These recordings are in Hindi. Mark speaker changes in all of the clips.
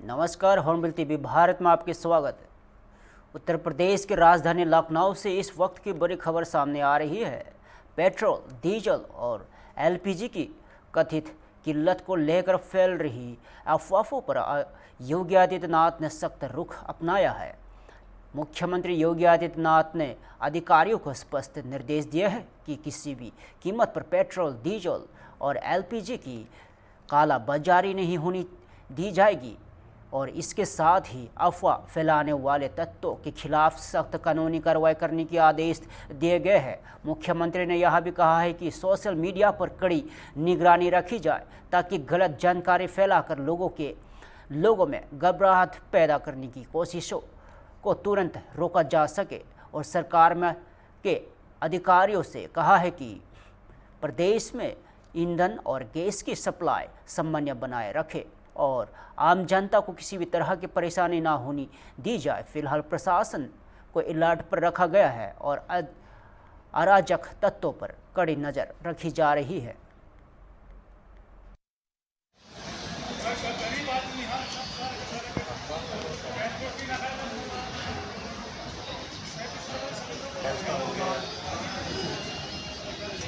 Speaker 1: नमस्कार, हॉर्नबिल टीवी भारत में आपके स्वागत है। उत्तर प्रदेश की राजधानी लखनऊ से इस वक्त की बड़ी खबर सामने आ रही है। पेट्रोल, डीजल और एलपीजी की कथित किल्लत को लेकर फैल रही अफवाहों पर योगी आदित्यनाथ ने सख्त रुख अपनाया है। मुख्यमंत्री योगी आदित्यनाथ ने अधिकारियों को स्पष्ट निर्देश दिए हैं कि किसी भी कीमत पर पेट्रोल, डीजल और एलपीजी की कालाबाजारी नहीं होनी दी जाएगी और इसके साथ ही अफवाह फैलाने वाले तत्वों के खिलाफ सख्त कानूनी कार्रवाई करने के आदेश दिए गए हैं। मुख्यमंत्री ने यह भी कहा है कि सोशल मीडिया पर कड़ी निगरानी रखी जाए ताकि गलत जानकारी फैलाकर लोगों में घबराहट पैदा करने की कोशिशों को तुरंत रोका जा सके। और सरकार में के अधिकारियों से कहा है कि प्रदेश में ईंधन और गैस की सप्लाई सामान्य बनाए रखे और आम जनता को किसी भी तरह की परेशानी ना होनी दी जाए। फिलहाल प्रशासन को अलर्ट पर रखा गया है और अराजक तत्वों पर कड़ी नज़र रखी जा रही है।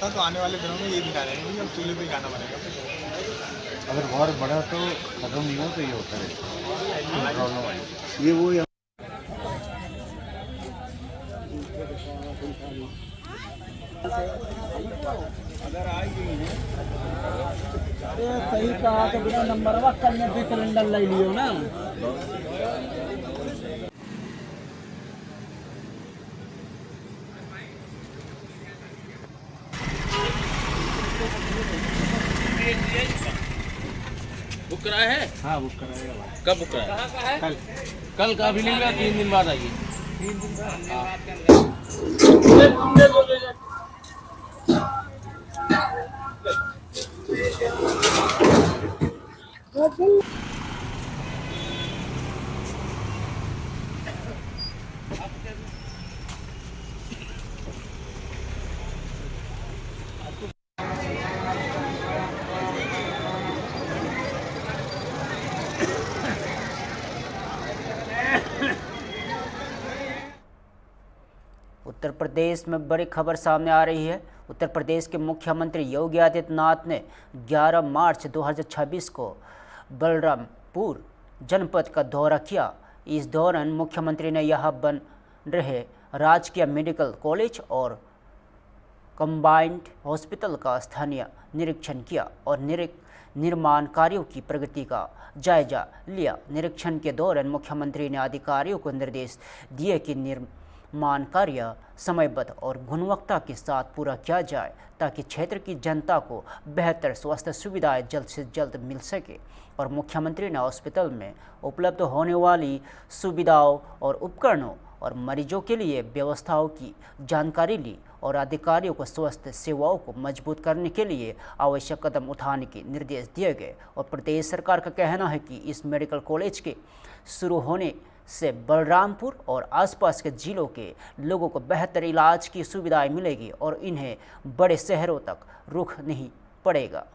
Speaker 2: तो आने वाले दिनों में ये दिखा रहे हैं कि अब चूल्हे पे गाना बनेगा।
Speaker 3: अगर और बड़ा तो खत्म नहीं हो तो ये होता है प्रॉब्लम है। ये वो
Speaker 4: अगर आएगी सही कहा तो बिना नंबर वा करने पे सिलेंडर ले लियो ना।
Speaker 5: बुक कराया है?
Speaker 2: हाँ बुक कराएगा भाई।
Speaker 5: कब बुक कराया? कल का भी नहीं, 3 दिन बाद आइए। 3 दिन बाद
Speaker 1: उत्तर प्रदेश में बड़ी खबर सामने आ रही है। उत्तर प्रदेश के मुख्यमंत्री योगी आदित्यनाथ ने 11 मार्च 2026 को बलरामपुर जनपद का दौरा किया। इस दौरान मुख्यमंत्री ने यहाँ बन रहे राजकीय मेडिकल कॉलेज और कंबाइंड हॉस्पिटल का स्थानीय निरीक्षण किया और निर्माण कार्यों की प्रगति का जायजा लिया। निरीक्षण के दौरान मुख्यमंत्री ने अधिकारियों को निर्देश दिए कि निर्माण कार्य समयबद्ध और गुणवत्ता के साथ पूरा किया जाए ताकि क्षेत्र की जनता को बेहतर स्वास्थ्य सुविधाएं जल्द से जल्द मिल सके। और मुख्यमंत्री ने हॉस्पिटल में उपलब्ध होने वाली सुविधाओं और उपकरणों और मरीजों के लिए व्यवस्थाओं की जानकारी ली और अधिकारियों को स्वास्थ्य सेवाओं को मजबूत करने के लिए आवश्यक कदम उठाने के निर्देश दिए गए। और प्रदेश सरकार का कहना है कि इस मेडिकल कॉलेज के शुरू होने से बलरामपुर और आसपास के जिलों के लोगों को बेहतर इलाज की सुविधाएं मिलेगी और इन्हें बड़े शहरों तक रुख नहीं पड़ेगा।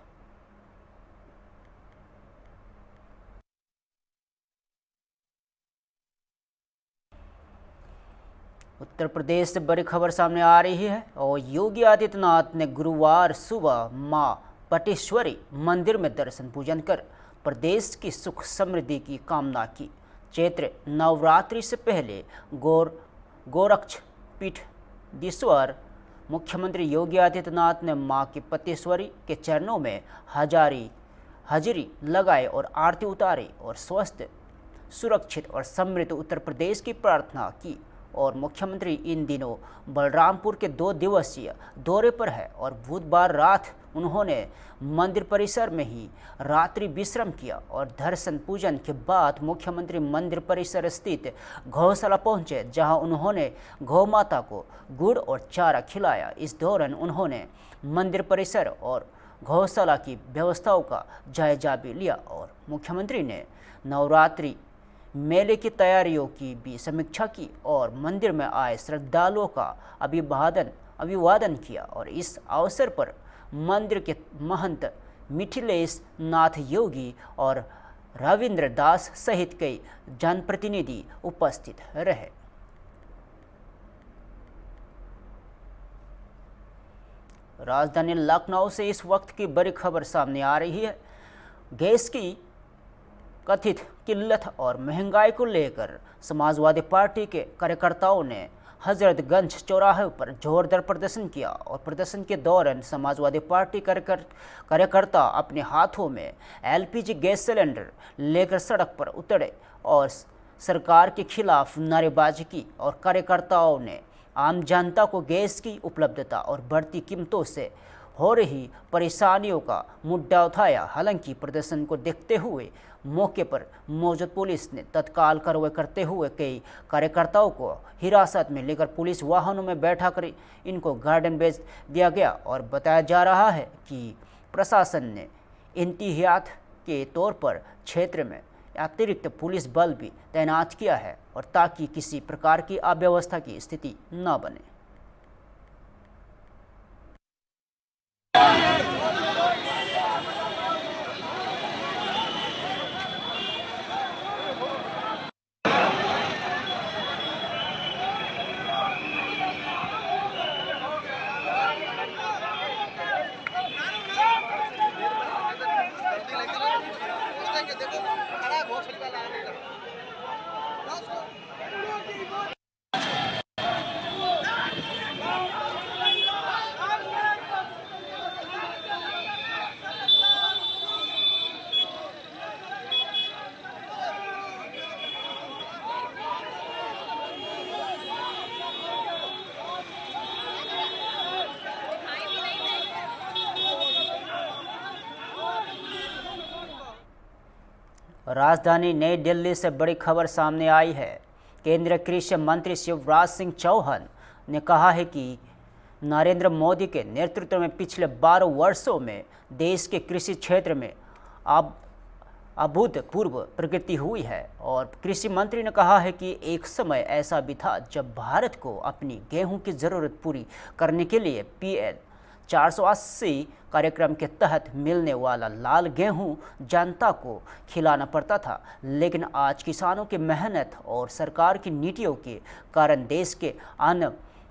Speaker 1: उत्तर प्रदेश से बड़ी खबर सामने आ रही है और योगी आदित्यनाथ ने गुरुवार सुबह मां पटेश्वरी मंदिर में दर्शन पूजन कर प्रदेश की सुख समृद्धि की कामना की। चैत्र नवरात्रि से पहले गोरक्ष पीठाधीश्वर मुख्यमंत्री योगी आदित्यनाथ ने मां की पटेश्वरी के चरणों में हाजिरी लगाए और आरती उतारी और स्वस्थ, सुरक्षित और समृद्ध उत्तर प्रदेश की प्रार्थना की। और मुख्यमंत्री इन दिनों बलरामपुर के 2 दिवसीय दौरे पर है और बुधवार रात उन्होंने मंदिर परिसर में ही रात्रि विश्राम किया और दर्शन पूजन के बाद मुख्यमंत्री मंदिर परिसर स्थित गौशाला पहुंचे, जहां उन्होंने गौ माता को गुड़ और चारा खिलाया। इस दौरान उन्होंने मंदिर परिसर और गौशाला की व्यवस्थाओं का जायजा भी लिया और मुख्यमंत्री ने नवरात्रि मेले की तैयारियों की भी समीक्षा की और मंदिर में आए श्रद्धालुओं का अभिवादन किया। और इस अवसर पर मंदिर के महंत मिथिलेश नाथ योगी और रविंद्र दास सहित कई जनप्रतिनिधि उपस्थित रहे। राजधानी लखनऊ से इस वक्त की बड़ी खबर सामने आ रही है। गैस की कथित किल्लत और महंगाई को लेकर समाजवादी पार्टी के कार्यकर्ताओं ने हजरतगंज चौराहे पर जोरदार प्रदर्शन किया और प्रदर्शन के दौरान समाजवादी पार्टी कार्यकर्ता अपने हाथों में एलपीजी गैस सिलेंडर लेकर सड़क पर उतरे और सरकार के खिलाफ नारेबाजी की और कार्यकर्ताओं ने आम जनता को गैस की उपलब्धता और बढ़ती कीमतों से हो रही परेशानियों का मुद्दा उठाया। हालांकि प्रदर्शन को देखते हुए मौके पर मौजूद पुलिस ने तत्काल कार्रवाई करते हुए कई कार्यकर्ताओं को हिरासत में लेकर पुलिस वाहनों में बैठा कर इनको गार्डन भेज दिया गया और बताया जा रहा है कि प्रशासन ने एहतियात के तौर पर क्षेत्र में अतिरिक्त पुलिस बल भी तैनात किया है और ताकि किसी प्रकार की अव्यवस्था की स्थिति न बने। राजधानी नई दिल्ली से बड़ी खबर सामने आई है। केंद्रीय कृषि मंत्री शिवराज सिंह चौहान ने कहा है कि नरेंद्र मोदी के नेतृत्व में पिछले 12 वर्षों में देश के कृषि क्षेत्र में अभूतपूर्व प्रगति हुई है और कृषि मंत्री ने कहा है कि एक समय ऐसा भी था जब भारत को अपनी गेहूं की ज़रूरत पूरी करने के लिए PL 480 कार्यक्रम के तहत मिलने वाला लाल गेहूं जनता को खिलाना पड़ता था, लेकिन आज किसानों की मेहनत और सरकार की नीतियों के कारण देश के अन्न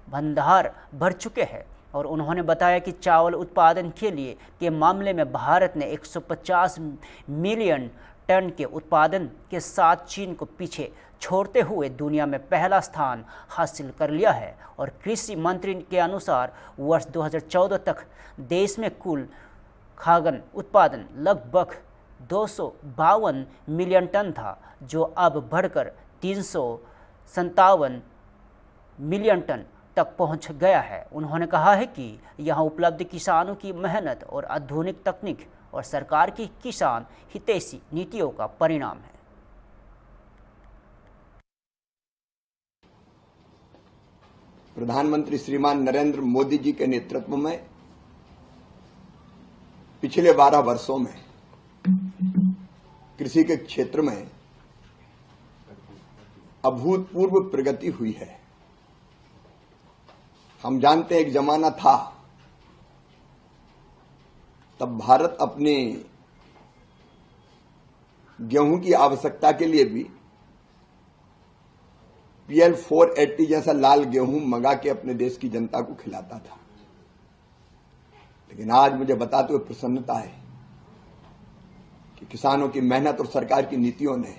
Speaker 1: भंडार भर चुके हैं और उन्होंने बताया कि चावल उत्पादन के मामले में भारत ने 150 मिलियन टन के उत्पादन के साथ चीन को पीछे छोड़ते हुए दुनिया में पहला स्थान हासिल कर लिया है और कृषि मंत्री के अनुसार वर्ष 2014 तक देश में कुल खाद्यान्न उत्पादन लगभग 252 मिलियन टन था, जो अब बढ़कर 357 मिलियन टन तक पहुंच गया है। उन्होंने कहा है कि यहां उपलब्ध किसानों की मेहनत और आधुनिक तकनीक और सरकार की किसान हितैषी नीतियों का परिणाम है।
Speaker 6: प्रधानमंत्री श्रीमान नरेंद्र मोदी जी के नेतृत्व में पिछले 12 वर्षों में कृषि के क्षेत्र में अभूतपूर्व प्रगति हुई है। हम जानते हैं एक जमाना था तब भारत अपने गेहूं की आवश्यकता के लिए भी PL 480 जैसा लाल गेहूं मंगा के अपने देश की जनता को खिलाता था, लेकिन आज मुझे बताते हुए प्रसन्नता है कि किसानों की मेहनत और सरकार की नीतियों ने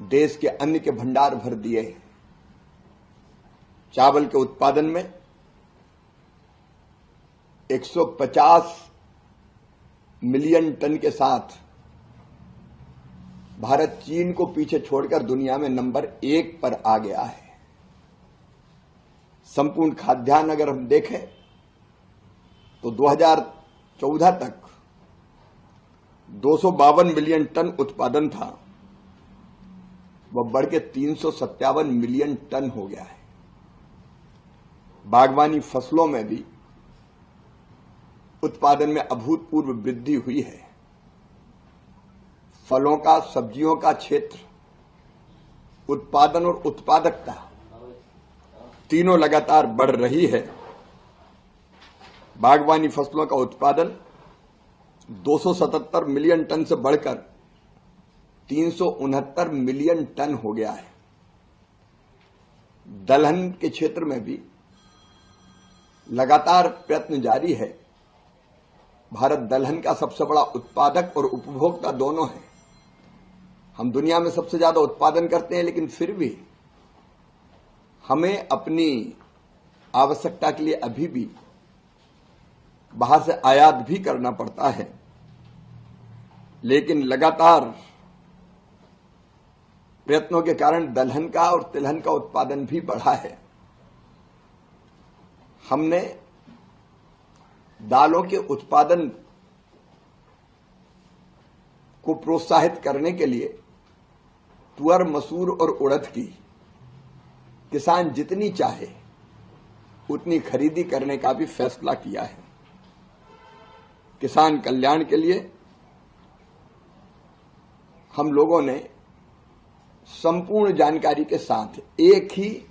Speaker 6: देश के अन्न के भंडार भर दिए हैं। चावल के उत्पादन में 150 मिलियन टन के साथ भारत चीन को पीछे छोड़कर दुनिया में नंबर 1 पर आ गया है। संपूर्ण खाद्यान्न अगर हम देखें तो 2014 तक 252 मिलियन टन उत्पादन था, वह बढ़ के 357 मिलियन टन हो गया है। बागवानी फसलों में भी उत्पादन में अभूतपूर्व वृद्धि हुई है। फलों का, सब्जियों का क्षेत्र, उत्पादन और उत्पादकता तीनों लगातार बढ़ रही है। बागवानी फसलों का उत्पादन 277 मिलियन टन से बढ़कर 369 मिलियन टन हो गया है। दलहन के क्षेत्र में भी लगातार प्रयत्न जारी है। भारत दलहन का सबसे बड़ा उत्पादक और उपभोक्ता दोनों है। हम दुनिया में सबसे ज्यादा उत्पादन करते हैं, लेकिन फिर भी हमें अपनी आवश्यकता के लिए अभी भी बाहर से आयात भी करना पड़ता है। लेकिन लगातार प्रयत्नों के कारण दलहन का और तिलहन का उत्पादन भी बढ़ा है। हमने दालों के उत्पादन को प्रोत्साहित करने के लिए तुअर, मसूर और उड़द की किसान जितनी चाहे उतनी खरीदी करने का भी फैसला किया है। किसान कल्याण के लिए हम लोगों ने संपूर्ण जानकारी के साथ एक ही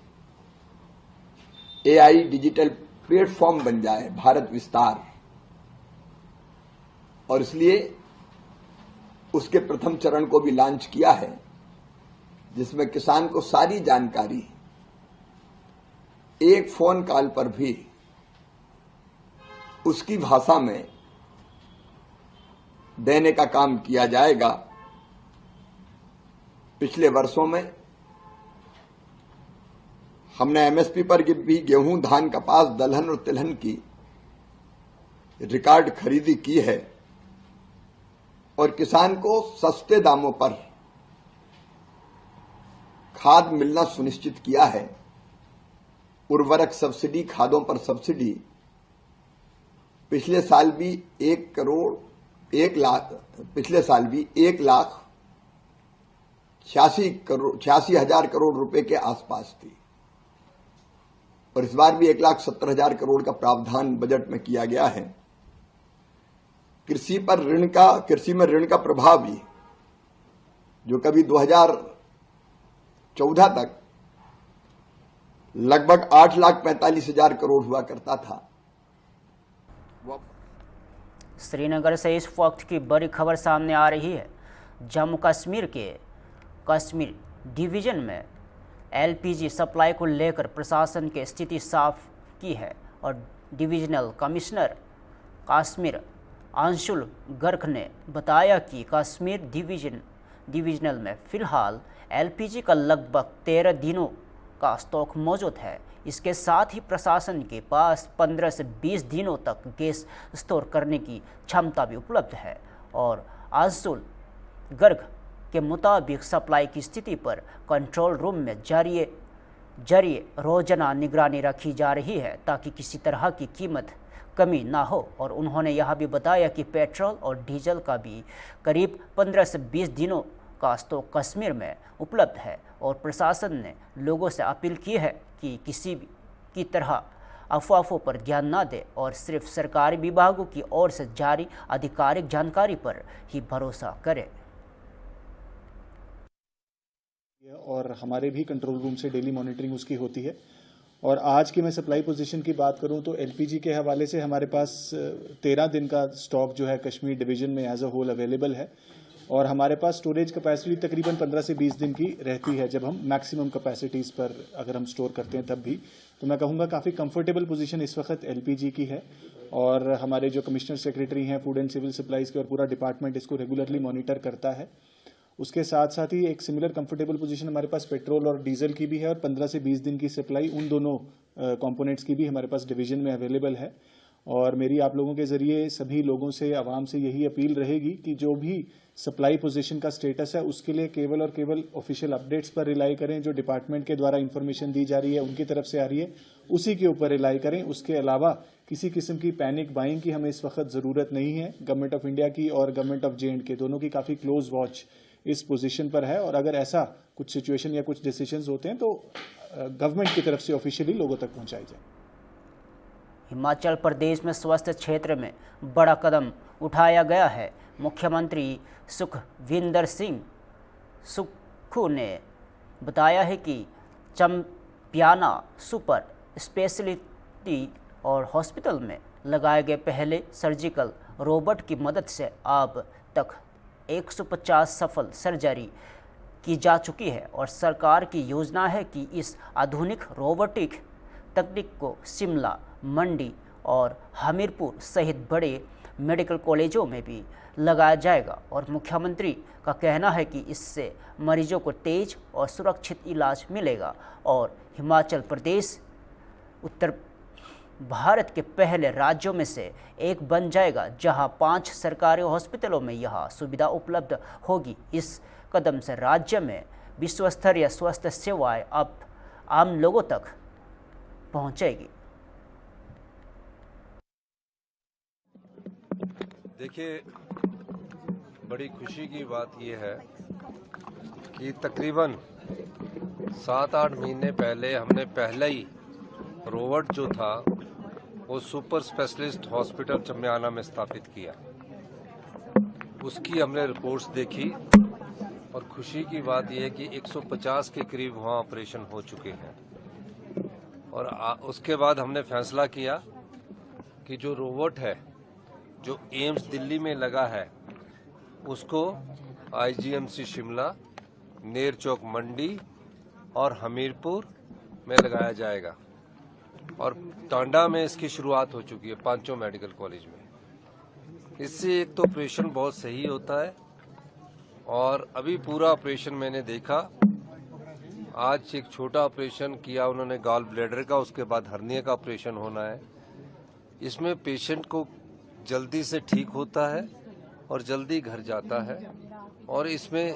Speaker 6: एआई डिजिटल प्लेटफॉर्म बन जाए भारत विस्तार, और इसलिए उसके प्रथम चरण को भी लॉन्च किया है, जिसमें किसान को सारी जानकारी एक फोन कॉल पर भी उसकी भाषा में देने का काम किया जाएगा। पिछले वर्षों में हमने एमएसपी पर भी गेहूं, धान, कपास, दलहन और तिलहन की रिकॉर्ड खरीदी की है और किसान को सस्ते दामों पर खाद मिलना सुनिश्चित किया है। उर्वरक सब्सिडी, खादों पर सब्सिडी पिछले साल भी 1,86,000 करोड़ रुपए के आसपास थी, और इस बार भी 1,70,000 करोड़ का प्रावधान बजट में किया गया है। कृषि में ऋण का प्रभाव भी, जो कभी 2014 तक लगभग 8,45,000 करोड़ हुआ करता था,
Speaker 1: श्रीनगर से इस वक्त की बड़ी खबर सामने आ रही है। जम्मू कश्मीर के कश्मीर डिवीज़न में एलपीजी सप्लाई को लेकर प्रशासन की स्थिति साफ की है और डिविजनल कमिश्नर कश्मीर अंशुल गर्ग ने बताया कि कश्मीर डिविजनल में फ़िलहाल एलपीजी का लगभग 13 दिनों का स्टॉक मौजूद है। इसके साथ ही प्रशासन के पास 15 से 20 दिनों तक गैस स्टोर करने की क्षमता भी उपलब्ध है और अंशुल गर्ग के मुताबिक सप्लाई की स्थिति पर कंट्रोल रूम में जरिए रोजाना निगरानी रखी जा रही है ताकि किसी तरह की कीमत कमी ना हो। और उन्होंने यह भी बताया कि पेट्रोल और डीजल का भी करीब 15 से 20 दिनों का स्टॉक कश्मीर में उपलब्ध है और प्रशासन ने लोगों से अपील की है कि किसी भी की तरह अफवाहों पर ध्यान न दें और सिर्फ सरकारी विभागों की ओर से जारी आधिकारिक जानकारी पर ही भरोसा करें।
Speaker 7: और हमारे भी कंट्रोल रूम से डेली मॉनिटरिंग उसकी होती है। और आज की मैं सप्लाई पोजीशन की बात करूं तो एलपीजी के हवाले से हमारे पास 13 दिन का स्टॉक जो है कश्मीर डिवीजन में एज अ होल अवेलेबल है और हमारे पास स्टोरेज कैपेसिटी तकरीबन 15 से 20 दिन की रहती है। जब हम मैक्सिमम कैपेसिटीज़ पर अगर हम स्टोर करते हैं तब भी, तो मैं कहूँगा काफ़ी कंफर्टेबल पोजीशन इस वक्त एलपीजी की है। और हमारे जो कमिश्नर सेक्रेटरी हैं फूड एंड सिविल सप्लाईज़ के और पूरा डिपार्टमेंट इसको रेगुलरली मॉनिटर करता है। उसके साथ साथ ही एक सिमिलर कंफर्टेबल पोजीशन हमारे पास पेट्रोल और डीजल की भी है और 15 से 20 दिन की सप्लाई उन दोनों कंपोनेंट्स की भी हमारे पास डिवीजन में अवेलेबल है। और मेरी आप लोगों के ज़रिए सभी लोगों से, आवाम से यही अपील रहेगी कि जो भी सप्लाई पोजीशन का स्टेटस है उसके लिए केवल और केवल ऑफिशियल अपडेट्स पर रिलाई करें। जो डिपार्टमेंट के द्वारा इन्फॉर्मेशन दी जा रही है उनकी तरफ से आ रही है उसी के ऊपर रिलाई करें। उसके अलावा किसी किस्म की पैनिक बाइंग की हमें इस वक्त ज़रूरत नहीं है। गवर्नमेंट ऑफ इंडिया की और गवर्नमेंट ऑफ J&K दोनों की काफ़ी क्लोज वॉच इस पोजीशन पर है और अगर ऐसा कुछ सिचुएशन या कुछ डिसीजंस होते हैं तो गवर्नमेंट की तरफ से ऑफिशियली लोगों तक पहुंचाई जाए।
Speaker 1: हिमाचल प्रदेश में स्वास्थ्य क्षेत्र में बड़ा कदम उठाया गया है। मुख्यमंत्री सुखविंदर सिंह सुक्खू ने बताया है कि चम्पियाना सुपर स्पेशलिटी और हॉस्पिटल में लगाए गए पहले सर्जिकल रोबोट की मदद से अब तक 150 सफल सर्जरी की जा चुकी है और सरकार की योजना है कि इस आधुनिक रोबोटिक तकनीक को शिमला, मंडी और हमीरपुर सहित बड़े मेडिकल कॉलेजों में भी लगाया जाएगा। और मुख्यमंत्री का कहना है कि इससे मरीजों को तेज और सुरक्षित इलाज मिलेगा और हिमाचल प्रदेश उत्तर भारत के पहले राज्यों में से एक बन जाएगा जहां 5 सरकारी हॉस्पिटलों में यह सुविधा उपलब्ध होगी। इस कदम से राज्य में विश्व स्तरीय स्वास्थ्य सेवाएं अब आम लोगों तक पहुंचेगी।
Speaker 8: देखिए, बड़ी खुशी की बात यह है कि तकरीबन 7-8 महीने पहले हमने पहला ही रोबोट जो था वो सुपर स्पेशलिस्ट हॉस्पिटल चम्याना में स्थापित किया। उसकी हमने रिपोर्ट्स देखी और खुशी की बात यह है कि 150 के करीब वहाँ ऑपरेशन हो चुके हैं। और उसके बाद हमने फैसला किया कि जो रोबोट है जो एम्स दिल्ली में लगा है उसको IGMC शिमला, नेर चौक मंडी और हमीरपुर में लगाया जाएगा और टांडा में इसकी शुरुआत हो चुकी है 5 मेडिकल कॉलेज में। इससे एक तो ऑपरेशन बहुत सही होता है और अभी पूरा ऑपरेशन मैंने देखा। आज एक छोटा ऑपरेशन किया उन्होंने गॉल ब्लैडर का, उसके बाद हर्निया का ऑपरेशन होना है। इसमें पेशेंट को जल्दी से ठीक होता है और जल्दी घर जाता है और इसमें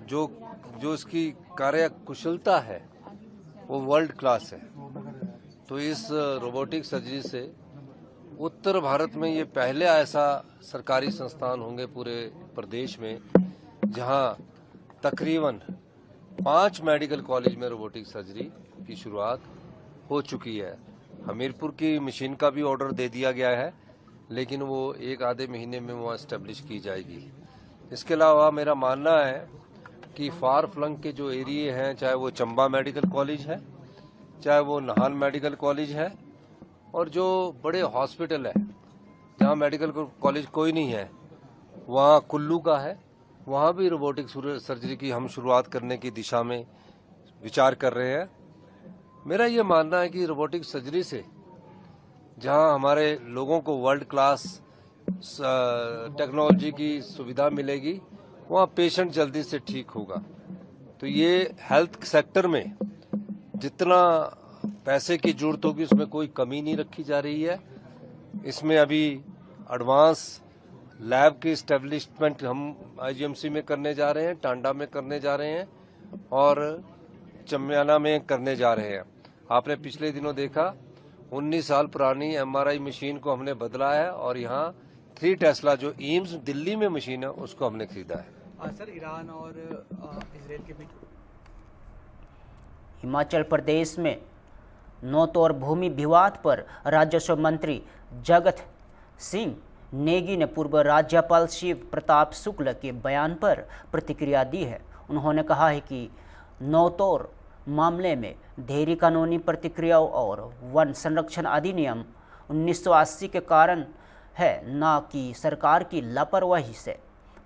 Speaker 8: जो इसकी कार्य कुशलता है वो वर्ल्ड क्लास है। तो इस रोबोटिक सर्जरी से उत्तर भारत में ये पहले ऐसा सरकारी संस्थान होंगे पूरे प्रदेश में जहां तकरीबन 5 मेडिकल कॉलेज में रोबोटिक सर्जरी की शुरुआत हो चुकी है। हमीरपुर की मशीन का भी ऑर्डर दे दिया गया है, लेकिन वो 1-आधे महीने में वहाँ एस्टेब्लिश की जाएगी। इसके अलावा मेरा मानना है कि फार फ्लंग के जो एरिए हैं, चाहे वो चंबा मेडिकल कॉलेज है, चाहे वो नाहन मेडिकल कॉलेज है, और जो बड़े हॉस्पिटल है जहाँ मेडिकल कॉलेज कोई नहीं है, वहाँ कुल्लू का है, वहाँ भी रोबोटिक सर्जरी की हम शुरुआत करने की दिशा में विचार कर रहे हैं। मेरा ये मानना है कि रोबोटिक सर्जरी से जहां हमारे लोगों को वर्ल्ड क्लास टेक्नोलॉजी की सुविधा मिलेगी, वहां पेशेंट जल्दी से ठीक होगा। तो ये हेल्थ सेक्टर में जितना पैसे की जरूरत होगी उसमें कोई कमी नहीं रखी जा रही है। इसमें अभी एडवांस लैब की एस्टेब्लिशमेंट हम IGMC में करने जा रहे हैं, टांडा में करने जा रहे हैं और चम्याना में करने जा रहे हैं। आपने पिछले दिनों देखा 19 साल पुरानी MRI मशीन को हमने बदला है और यहाँ 3 टेस्ला जो एम्स दिल्ली में मशीन है उसको हमने खरीदा है।
Speaker 2: सर, ईरान और इजराइल के बीच
Speaker 1: हिमाचल प्रदेश में नौतौर भूमि विवाद पर राजस्व मंत्री जगत सिंह नेगी ने पूर्व राज्यपाल शिव प्रताप शुक्ल के बयान पर प्रतिक्रिया दी है। उन्होंने कहा है कि नौतौर मामले में देरी कानूनी प्रतिक्रियाओं और वन संरक्षण अधिनियम 1980 के कारण है, न कि सरकार की लापरवाही से।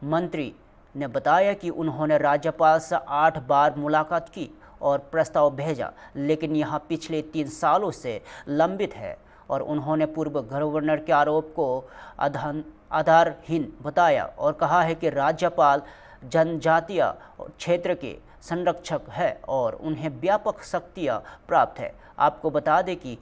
Speaker 1: मंत्री ने बताया कि उन्होंने राज्यपाल से 8 बार मुलाकात की और प्रस्ताव भेजा, लेकिन यह पिछले 3 सालों से लंबित है और उन्होंने पूर्व गवर्नर के आरोप को आधारहीन बताया और कहा है कि राज्यपाल जनजातीय क्षेत्र के संरक्षक है और उन्हें व्यापक शक्तियाँ प्राप्त है। आपको बता दें कि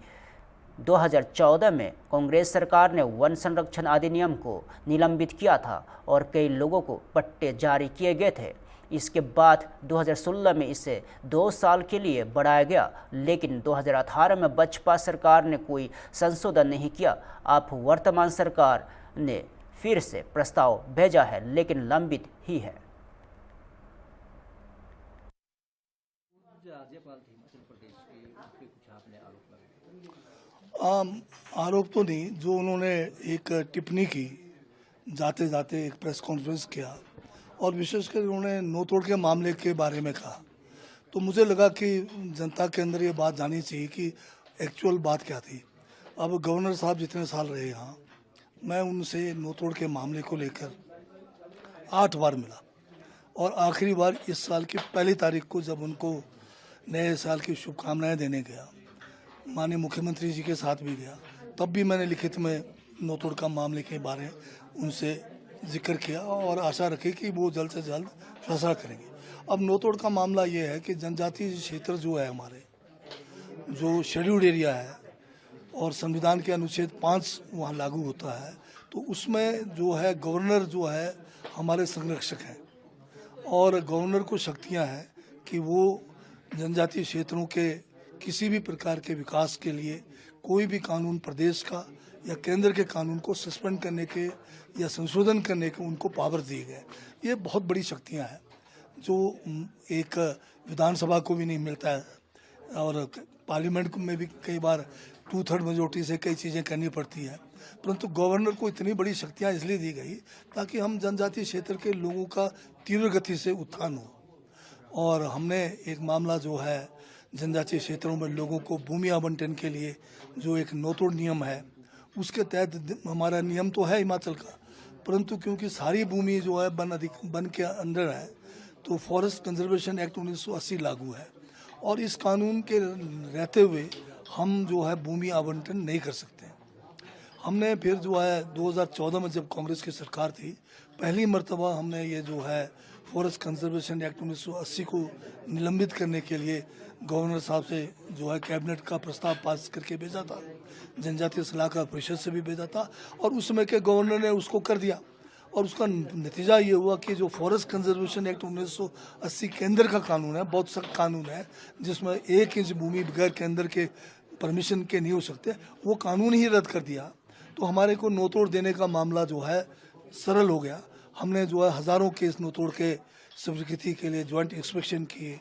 Speaker 1: 2014 में कांग्रेस सरकार ने वन संरक्षण अधिनियम को निलंबित किया था और कई लोगों को पट्टे जारी किए गए थे। इसके बाद 2016 में इसे 2 साल के लिए बढ़ाया गया, लेकिन 2018 में बसपा सरकार ने कोई संशोधन नहीं किया। अब वर्तमान सरकार ने फिर से प्रस्ताव भेजा है, लेकिन लंबित ही है।
Speaker 9: आरोप तो नहीं, जो उन्होंने एक टिप्पणी की जाते जाते एक प्रेस कॉन्फ्रेंस किया और विशेषकर उन्होंने नौतोड़ के मामले के बारे में कहा, तो मुझे लगा कि जनता के अंदर ये बात जानी चाहिए कि एक्चुअल बात क्या थी। अब गवर्नर साहब जितने साल रहे यहाँ, मैं उनसे नोतोड़ के मामले को लेकर 8 बार मिला और आखिरी बार इस साल की 1 तारीख को जब उनको नए साल की शुभकामनाएं देने गया, माननीय मुख्यमंत्री जी के साथ भी गया, तब भी मैंने लिखित में नोतोड़ का मामले के बारे उनसे जिक्र किया और आशा रखी कि वो जल्द से जल्द फैसला करेंगे। अब नोतोड़ का मामला ये है कि जनजातीय क्षेत्र जो है हमारे, जो शेड्यूल्ड एरिया है और संविधान के अनुच्छेद 5 वहाँ लागू होता है, तो उसमें जो है गवर्नर जो है हमारे संरक्षक हैं और गवर्नर को शक्तियाँ हैं कि वो जनजातीय क्षेत्रों के किसी भी प्रकार के विकास के लिए कोई भी कानून प्रदेश का या केंद्र के कानून को सस्पेंड करने के या संशोधन करने के उनको पावर दिए गए। ये बहुत बड़ी शक्तियां हैं जो एक विधानसभा को भी नहीं मिलता है और पार्लियामेंट में भी कई बार 2/3 मेजोरिटी से कई चीज़ें करनी पड़ती है, परंतु गवर्नर को इतनी बड़ी शक्तियां इसलिए दी गई ताकि हम जनजातीय क्षेत्र के लोगों का तीव्र गति से उत्थान हो। और हमने एक मामला जो है जनजातीय क्षेत्रों में लोगों को भूमि आवंटन के लिए जो एक नोतोड़ नियम है, उसके तहत हमारा नियम तो है हिमाचल का, परंतु क्योंकि सारी भूमि जो है वन के अंडर है, तो फॉरेस्ट कंजर्वेशन एक्ट 1980 लागू है और इस कानून के रहते हुए हम जो है भूमि आवंटन नहीं कर सकते। हमने फिर जो है 2014 में जब कांग्रेस की सरकार थी, पहली मर्तबा हमने ये जो है फॉरेस्ट कंजर्वेशन एक्ट 1980 को निलंबित करने के लिए गवर्नर साहब से जो है कैबिनेट का प्रस्ताव पास करके भेजा था, जनजातीय सलाहकार परिषद से भी भेजा था और उस समय के गवर्नर ने उसको कर दिया और उसका नतीजा ये हुआ कि जो फॉरेस्ट कंजर्वेशन एक्ट 1980 केंद्र का कानून है, बहुत सख्त कानून है जिसमें 1 इंच भूमि बगैर केंद्र के परमिशन के नहीं हो सकते, वो कानून ही रद्द कर दिया। तो हमारे को नोतोड़ देने का मामला जो है सरल हो गया। हमने जो है हज़ारों केस नोतोड़ के स्वीकृति के लिए ज्वाइंट इंस्पेक्शन किए,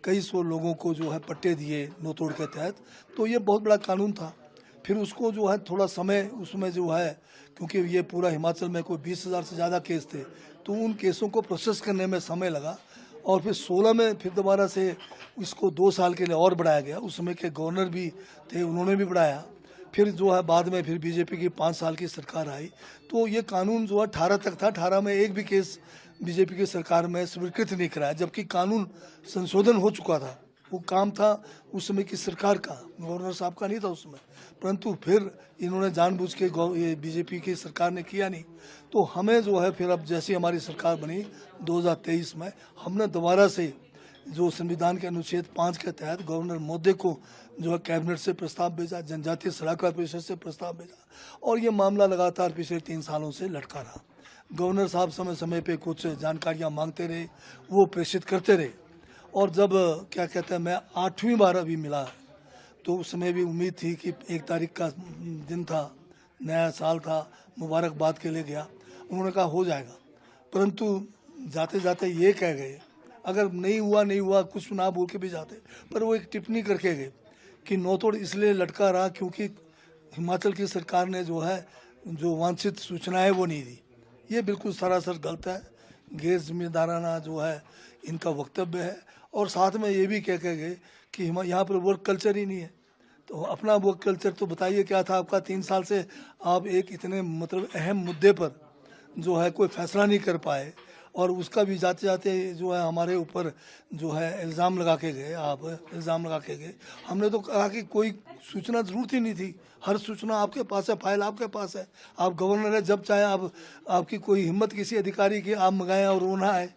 Speaker 9: कई सौ लोगों को जो है पट्टे दिए नोतोड़ के तहत, तो ये बहुत बड़ा कानून था। फिर उसको जो है थोड़ा समय उसमें जो है, क्योंकि ये पूरा हिमाचल में कोई 20,000 से ज़्यादा केस थे, तो उन केसों को प्रोसेस करने में समय लगा और फिर 16 में फिर दोबारा से इसको 2 साल के लिए और बढ़ाया गया। उस समय के गवर्नर भी थे, उन्होंने भी बढ़ाया। फिर जो है बाद में फिर बीजेपी की 5 साल की सरकार आई, तो ये कानून जो है 18 तक था। 18 में एक भी केस बीजेपी की सरकार में स्वीकृत नहीं कराया, जबकि कानून संशोधन हो चुका था। वो काम था उस समय की सरकार का, गवर्नर साहब का नहीं था उसमें, परंतु फिर इन्होंने जानबूझ के ये बीजेपी की सरकार ने किया नहीं। तो हमें जो है फिर अब जैसी हमारी सरकार बनी 2023 में, हमने दोबारा से जो संविधान के अनुच्छेद 5 के तहत गवर्नर महोदय को जो है कैबिनेट से प्रस्ताव भेजा, जनजातीय सलाहकार परिषद से प्रस्ताव भेजा और ये मामला लगातार पिछले 3 सालों से लटका रहा। गवर्नर साहब समय समय पे कुछ जानकारियां मांगते रहे, वो प्रेषित करते रहे और जब क्या कहते हैं मैं 8वीं बार अभी मिला, तो उस समय भी उम्मीद थी कि 1 तारीख का दिन था, नया साल था, मुबारकबाद के लिए गया। उन्होंने कहा हो जाएगा, परंतु जाते जाते ये कह गए, अगर नहीं हुआ कुछ ना बोल के भी जाते, पर वो एक टिप्पणी करके गए कि नोतोड़ इसलिए लटका रहा क्योंकि हिमाचल की सरकार ने जो है जो वांछित सूचनाएं वो नहीं दी। ये बिल्कुल सरासर गलत है, गैर जिम्मेदाराना जो है इनका वक्तव्य है और साथ में ये भी कह के गए कि यहाँ पर वर्क कल्चर ही नहीं है। तो अपना वर्क कल्चर तो बताइए क्या था आपका? 3 साल से आप एक इतने मतलब अहम मुद्दे पर जो है कोई फैसला नहीं कर पाए और उसका भी जाते जाते जो है हमारे ऊपर जो है इल्ज़ाम लगा के गए, आप इल्ज़ाम लगा के गए। हमने तो कहा कि कोई सूचना ज़रूरत ही नहीं थी, हर सूचना आपके पास है, फाइल आपके पास है, आप गवर्नर है, जब चाहे आप आपकी कोई हिम्मत किसी अधिकारी की आप मंगाएं और वो ना आए।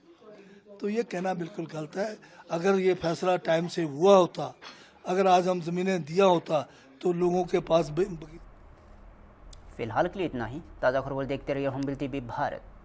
Speaker 9: तो ये कहना बिल्कुल गलत है। अगर ये फैसला टाइम से हुआ होता, अगर आज हम ज़मीनें दिया होता तो लोगों के पास
Speaker 1: फिलहाल के लिए इतना ही। ताज़ा खबर देखते रहिए हम टीवी भारत।